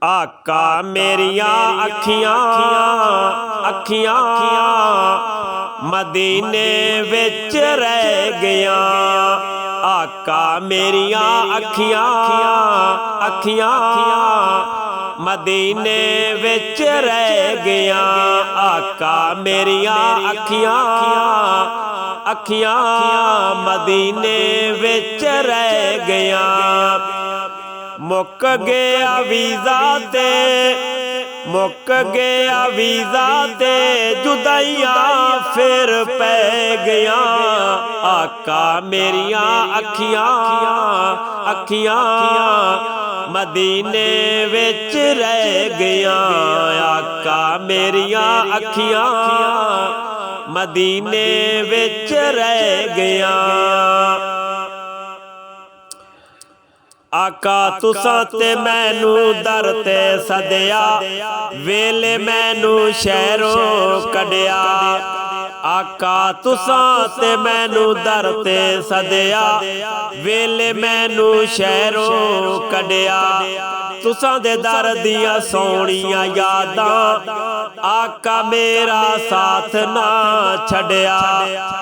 आका मेरिया अखियां अखियां मदीने विच रह गया। आका मेरिया अखियां अखियां मदीने विच रह गया। आका मेरिया अखियां अखियां मदीने विच रह गया। मुक गया वीज़ा ते मुक गया वीज़ा ते जुदाइयां फिर पै गया। आका मेरिया अखियां अखियां मदीने विच रह गया। आका मेरिया अखियां मदीने विच रह गया। आका तुसां ते मैनू दर ते सदया, वेले मैनू शहरों कढ़िया। आका तुसां ते मैनू दर ते सदया, वेले मैनू शहरों कढ़िया। तुसां दे दर दियां सोहणियां यादां, आका मेरा साथ ना छड़िया।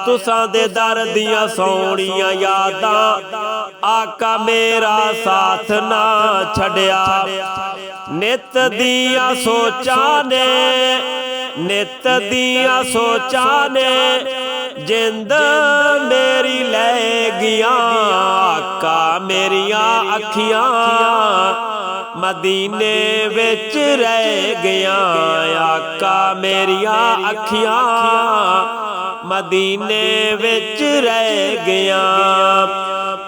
तुसां दे दर दियां सोहणियां यादां, आका मेरा साथ ना छड़िया। नित दियां सोचां ने नित दियां सोचां ने जिंद मेरी ले गया। आका मेरिया अखियां मदीने विच रह गया। आका मेरिया अखियां मदीने विच रह गया।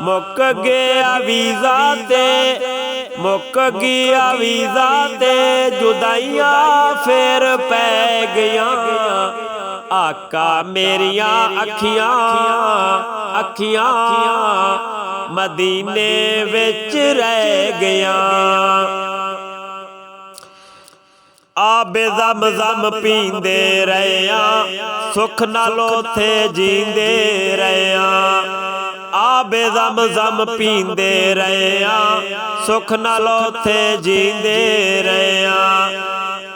मुक गया वीज़ा ते मुक गया वीज़ा ते जुदाइयां फिर पै गया। आका मेरिया अखियां अखियां मदीने विच रह गया। आबे ज़म-ज़म पींदे रहिया, सुख नाल उथे जींदे रहिया। आबे ज़म-ज़म पींदे रहिया, सुख नाल उथे जींदे रहिया।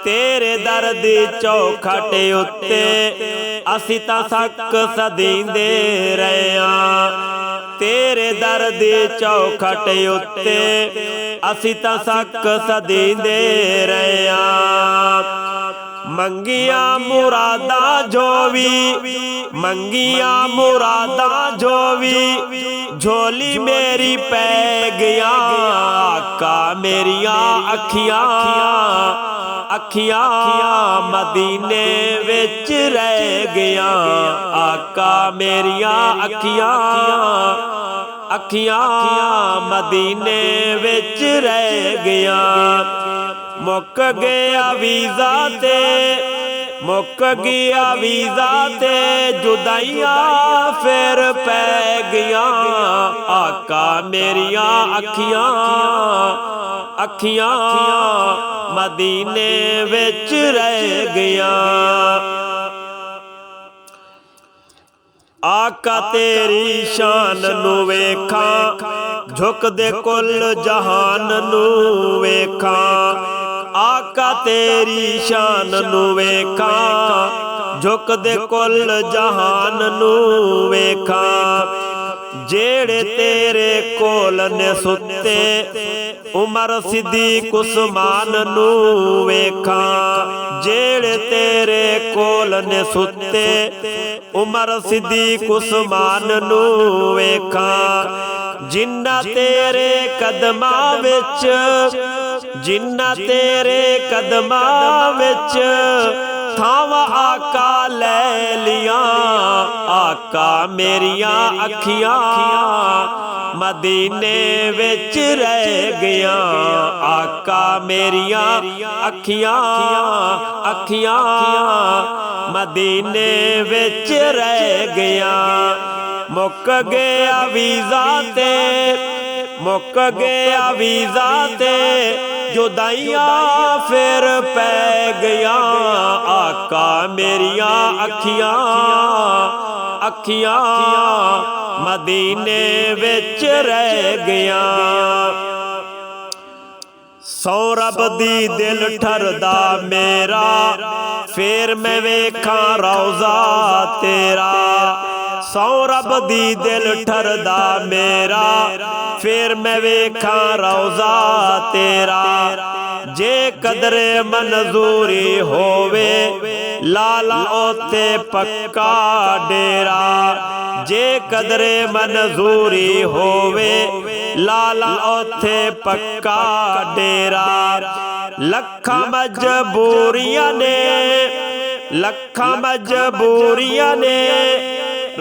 तेरे दर दी चौखट उत्ते असीं तां सक सदींदे रहिया। तेरे दर दी चौखट उत्ते असीं तां सक सदींदे रहिया। मंगिया मुरादा जो भी मंगिया मुरादा जो भी झोली मेरी पै गया। आका मेरिया अखियां अखियां मदीने विच रह गया। आका मेरिया अखियां अखियां मदीने विच रह गया। मुक गया वीज़ा ते मुक गया वीज़ा ते जुदाइयां फिर पै गया। आका मेरिया अखियां अखियां मदीने विच रह गया। आका तेरी शान नू वेखां, झुकदे कुल जहान नू वेखां। आका तेरी शान नू वेखां, झुकदे कुल जहान नू वेखां। जेड़े तेरे कोल ने सुते उमर सिद्दीक उस्मान नू वेखां। जेड़े तेरे कोल ने सुते उमर सिद्दीक उस्मान नू वेखां। जिन्ना तेरे कदमां विच जिन्ना तेरे कदमां विच थावां आका ले लिया। आका मेरिया अखियां मदीने विच रह गया। आका मेरिया अखियां अखियां मदीने विच रह गया। मुक गया वीज़ा ते मुक गया वीज़ा ते जुदाइयां फिर पै गया। आका मेरिया अखियां अखियां मदीने विच रह गया। ਸੌ ਰੱਬ ਦੀ ਦਿਲ ਠਰਦਾ ਮੇਰਾ, ਫੇਰ ਮੈਂ ਵੇਖਾਂ ਰੌਜ਼ਾ ਤੇਰਾ। ਸੌ ਰੱਬ ਦੀ ਦਿਲ ਠਰਦਾ ਮੇਰਾ, ਫੇਰ ਮੈਂ ਵੇਖਾਂ ਰੌਜ਼ਾ ਤੇਰਾ। ਜੇ ਕਦਰੇ ਮਨਜ਼ੂਰੀ ਹੋਵੇ, ਲਾਲਾ ਉੱਥੇ ਪੱਕਾ ਡੇਰਾ। ਜੇ ਕਦਰੇ ਮਨਜ਼ੂਰੀ ਹੋਵੇ, ਲਾਲਾ ਉੱਥੇ ਪੱਕਾ ਡੇਰਾ। ਲੱਖਾਂ ਮਜਬੂਰੀਆਂ ਨੇ, ਲੱਖਾਂ ਮਜਬੂਰੀਆਂ ਨੇ,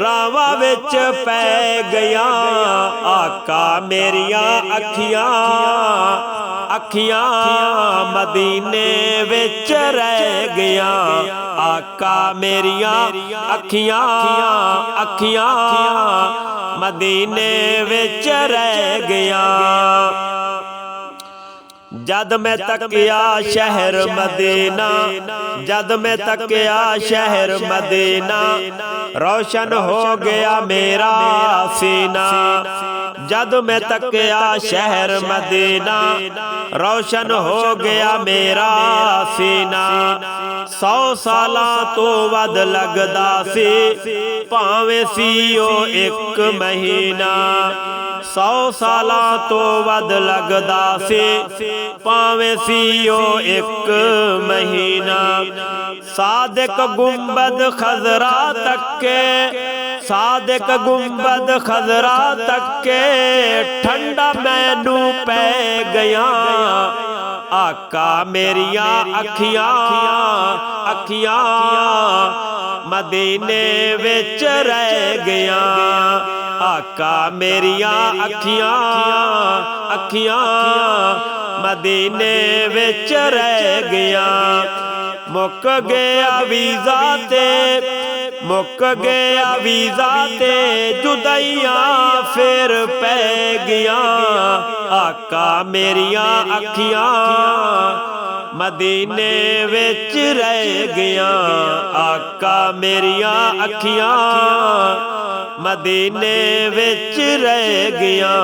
ਰਾਵਾਂ ਵਿੱਚ ਪੈ ਗਈਆਂ। ਆਕਾ ਮੇਰੀਆਂ ਅੱਖੀਆਂ, ਅੱਖੀਆਂ ਮਦੀਨੇ ਵਿੱਚ ਰਹਿ ਗਈਆਂ। ਆਕਾ ਮੇਰੀਆਂ ਅੱਖੀਆਂ, ਅੱਖੀਆਂ ਮਦੀਨੇ ਵਿੱਚ ਰਹਿ ਗਈਆਂ। ਜਦ ਮੈਂ ਤੱਕਿਆ ਸ਼ਹਿਰ ਮਦੀਨਾ, ਜਦ ਮੈਂ ਤੱਕਿਆ ਸ਼ਹਿਰ ਮਦੀਨਾ, ਰੌਸ਼ਨ ਹੋ ਗਿਆ ਮੇਰਾ ਸੀਨਾ। ਜਦ ਮੈਂ ਤੱਕਿਆ ਸ਼ਹਿਰ ਮਦੀਨਾ, ਰੌਸ਼ਨ ਹੋ ਗਿਆ ਮੇਰਾ ਸੀਨਾ। 100 ਸਾਲਾਂ ਤੋਂ ਵੱਧ ਲੱਗਦਾ ਸੀ, ਭਾਵੇਂ ਸੀ ਉਹ ਇੱਕ ਮਹੀਨਾ। 100 ਸਾਲਾਂ ਤੋਂ ਵੱਧ ਲੱਗਦਾ ਸੀ, ਭਾਵੇਂ ਸੀ ਉਹ ਇੱਕ ਮਹੀਨਾ। ਸਾਦਿਕ ਗੁੰਬਦ ਖਜ਼ਰਾ ਤੱਕੇ, ਸਾਦਿਕ ਗੁੰਬਦ ਖਜ਼ਰਾ ਤੱਕੇ, ਠੰਡਾ ਮੈਨੂੰ ਪੈ ਗਿਆ। ਆਕਾ ਮੇਰੀਆਂ ਅੱਖੀਆਂ, ਅੱਖੀਆਂ ਮਦੀਨੇ ਵਿੱਚ ਰਹਿ ਗਈਆਂ। ਆਕਾ ਮੇਰੀਆਂ ਅੱਖੀਆਂ, ਅੱਖੀਆਂ ਮਦੀਨੇ ਵਿੱਚ ਰਹਿ ਗਈਆਂ। ਮੁੱਕ ਗਿਆ ਵੀਜ਼ਾ ਤੇ, ਮੁੱਕ ਗਿਆ ਵੀਜ਼ਾ ਤੇ, ਜੁਦਾਈਆਂ ਫੇਰ ਪੈ ਗਈਆਂ। ਆਕਾ ਮੇਰੀਆਂ ਅੱਖੀਆਂ ਮਦੀਨੇ ਵਿੱਚ ਰਹਿ ਗਈਆਂ। ਆਕਾ ਮੇਰੀਆਂ ਅੱਖੀਆਂ ਮਦੀਨੇ ਵਿੱਚ ਰਹਿ ਗਈਆਂ।